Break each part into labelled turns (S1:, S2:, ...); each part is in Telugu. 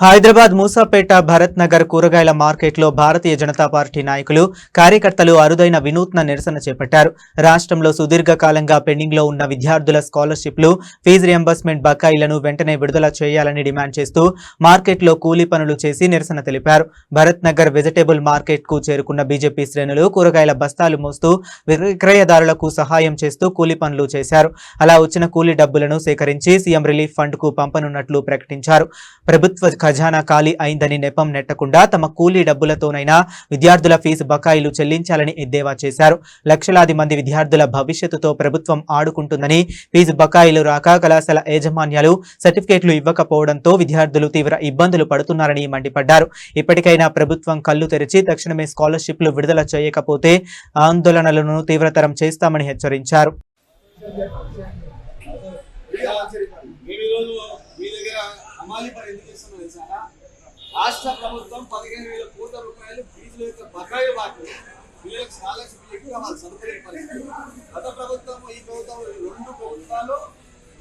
S1: హైదరాబాద్ మూసాపేట భరత్ నగర్ కూరగాయల మార్కెట్లో భారతీయ జనతా పార్టీ నాయకులు కార్యకర్తలు అరుదైన వినూత్న నిరసన చేపట్టారు. రాష్ట్రంలో సుదీర్ఘకాలంగా పెండింగ్లో ఉన్న విద్యార్థుల స్కాలర్షిప్లు, ఫీజు రియంబర్స్మెంట్ బకాయిలను వెంటనే విడుదల చేయాలని డిమాండ్ చేస్తూ మార్కెట్లో కూలీ పనులు చేసి నిరసన తెలిపారు. భరత్ నగర్ వెజిటేబుల్ మార్కెట్కు చేరుకున్న బీజేపీ శ్రేణులు కూరగాయల బస్తాలు మోస్తూ విక్రయదారులకు సహాయం చేస్తూ కూలీ పనులు చేశారు. అలా వచ్చిన కూలీ డబ్బులను సేకరించి సీఎం రిలీఫ్ ఫండ్కు పంపనున్నట్లు ప్రకటించారు. ప్రభుత్వ ఖజానా ఖాళీ అయిందని నెపం నెట్టకుండా తమ కూలీ డబ్బులతోనైనా విద్యార్థుల ఫీజు బకాయిలు చెల్లించాలని ఎద్దేవా చేశారు. లక్షలాది మంది విద్యార్థుల భవిష్యత్తుతో ప్రభుత్వం ఆడుకుంటుందని, ఫీజు బకాయిలు రాక కళాశాల యాజమాన్యాలు సర్టిఫికేట్లు ఇవ్వకపోవడంతో విద్యార్థులు తీవ్ర ఇబ్బందులు పడుతున్నారని మండిపడ్డారు. ఇప్పటికైనా ప్రభుత్వం కళ్లు తెరిచి తక్షణమే స్కాలర్షిప్లు విడుదల చేయకపోతే ఆందోళనలను తీవ్రతరం చేస్తామని హెచ్చరించారు.
S2: రాష్ట్ర ప్రభుత్వం 15,000 కోట్ల రూపాయలు ఫీజుల యొక్క బకాయి బాకీ పిల్లలకు స్కాలర్షిప్ వాళ్ళు చదువుకునే పరిస్థితి. గత ప్రభుత్వం, ఈ ప్రభుత్వం, రెండు ప్రభుత్వాలు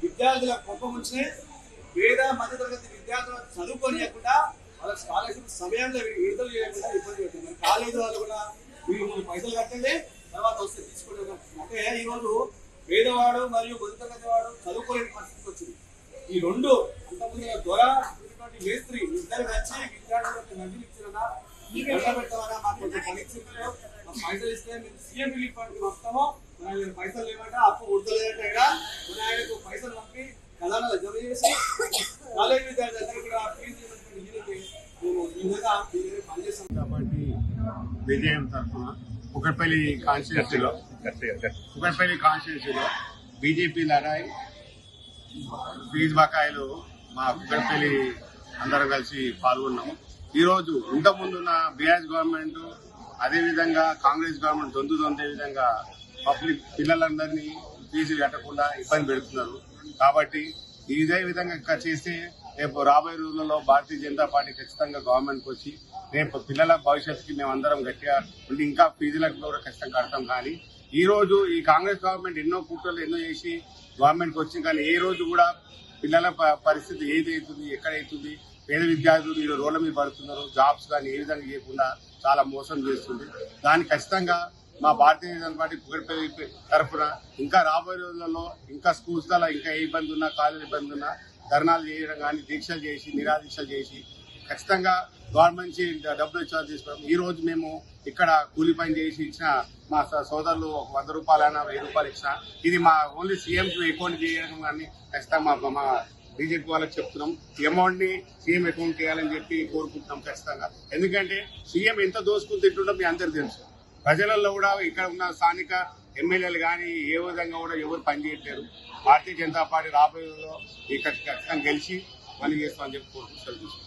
S2: విద్యార్థుల కుప్పం వచ్చినాయి. పేద మధ్యతరగతి విద్యార్థులు చదువుకోనియకుండా వాళ్ళకి స్కాలర్షిప్ సమయంలో విడుదల చేయకుండా ఇబ్బంది పెట్టింది. కాలేజీ వాళ్ళు కూడా మీరు పైసలు కట్టండి, తర్వాత వస్తే తీసుకుంటే అంటే ఈరోజు పేదవాడు మరియు మధ్యతరగతి వాడు చదువుకోలేని పరిస్థితికి వచ్చింది. ఈ రెండు అంతకుముందు ద్వారా మేస్త్రి ఇద్దరు వచ్చి విద్యార్థులకు నడ్డి ఇచ్చినా పెట్టమన్నా మాకు కొంచెం పరీక్షలు పైసలు ఇస్తే మేము సీఎం రిలీఫ్ ఫండ్ వస్తామో మన పైసలు లేమంటే అప్పు ఉడతలేదంటే మన ఆయనకు పైసలు పంపి ఖజానాలో జమ చేసి కాలేజీ విద్యార్థులందరూ కూడా ఫీజు మేము ఈ విధంగా పనిచేస్తాం.
S3: కాబట్టి విజయం తరఫున కుకట్పల్లి కాన్స్టిట్యూన్సీలో బీజేపీ లడాయి ఫీజు బకాయిలు మా కుకట్పల్లి అందరం కలిసి పాల్గొన్నాము. ఈరోజు ఇంతకుముందున్న బీఆర్ఎస్ గవర్నమెంట్, అదేవిధంగా కాంగ్రెస్ గవర్నమెంట్ దొందే విధంగా పబ్లిక్ పిల్లలందరినీ ఫీజు కట్టకుండా ఇబ్బంది పెడుతున్నారు. కాబట్టి ఇదే విధంగా చేస్తే రేపు రాబోయే రోజుల్లో భారతీయ జనతా పార్టీ ఖచ్చితంగా గవర్నమెంట్కి వచ్చి రేపు పిల్లల భవిష్యత్తుకి మేమందరం గట్టిగా ఉండి ఇంకా ఫీజులకు కూడా ఖచ్చితంగా కడతాం. కానీ ఈ రోజు ఈ కాంగ్రెస్ గవర్నమెంట్ ఎన్నో కుట్రలు ఎన్నో చేసి గవర్నమెంట్కి వచ్చింది, కానీ ఏ రోజు కూడా పిల్లల పరిస్థితి ఏదైతుంది, ఎక్కడైతుంది, పేద విద్యార్థులు ఈ రోడ్ల మీద పడుతున్నారు, జాబ్స్ కానీ ఏ విధంగా చేయకుండా చాలా మోసం చేస్తుంది. దాన్ని ఖచ్చితంగా మా భారతీయ జనతా పార్టీ కుకట్పల్లి తరఫున ఇంకా రాబోయే రోజులలో ఇంకా స్కూల్స్లలో ఇంకా ఏ ఇబ్బంది ఉన్నా, కాలేజీ ఇబ్బంది ఉన్నా ధర్నాలు చేయడం కానీ, దీక్షలు చేసి నిరాదీక్షలు చేసి ఖచ్చితంగా గవర్నమెంట్ నుంచి డబ్బులు ఇచ్చారు తీసుకోవడం. ఈ రోజు మేము ఇక్కడ కూలీ పని చేసి ఇచ్చిన మా సోదరులు 100 రూపాయలైనా 1000 రూపాయలు ఇచ్చిన ఇది మా ఓన్లీ సీఎం అకౌంట్ చేయడం కానీ ఖచ్చితంగా మా బీజేపీ వాళ్ళకి చెప్తున్నాం. ఈ అమౌంట్ ని సీఎం అకౌంట్ చేయాలని చెప్పి కోరుకుంటున్నాం ఖచ్చితంగా. ఎందుకంటే సీఎం ఎంత దోసుకుని తింటుండో మీ అందరికీ తెలుసు. ప్రజలలో కూడా ఇక్కడ ఉన్న స్థానిక ఎమ్మెల్యేలు కానీ ఏ విధంగా కూడా ఎవరు పనిచేయట్లేరు. భారతీయ జనతా పార్టీ రాబోయేలో ఈ ఖచ్చితంగా గెలిచి పని చేస్తామని చెప్పి కోరుకుంటున్నాం.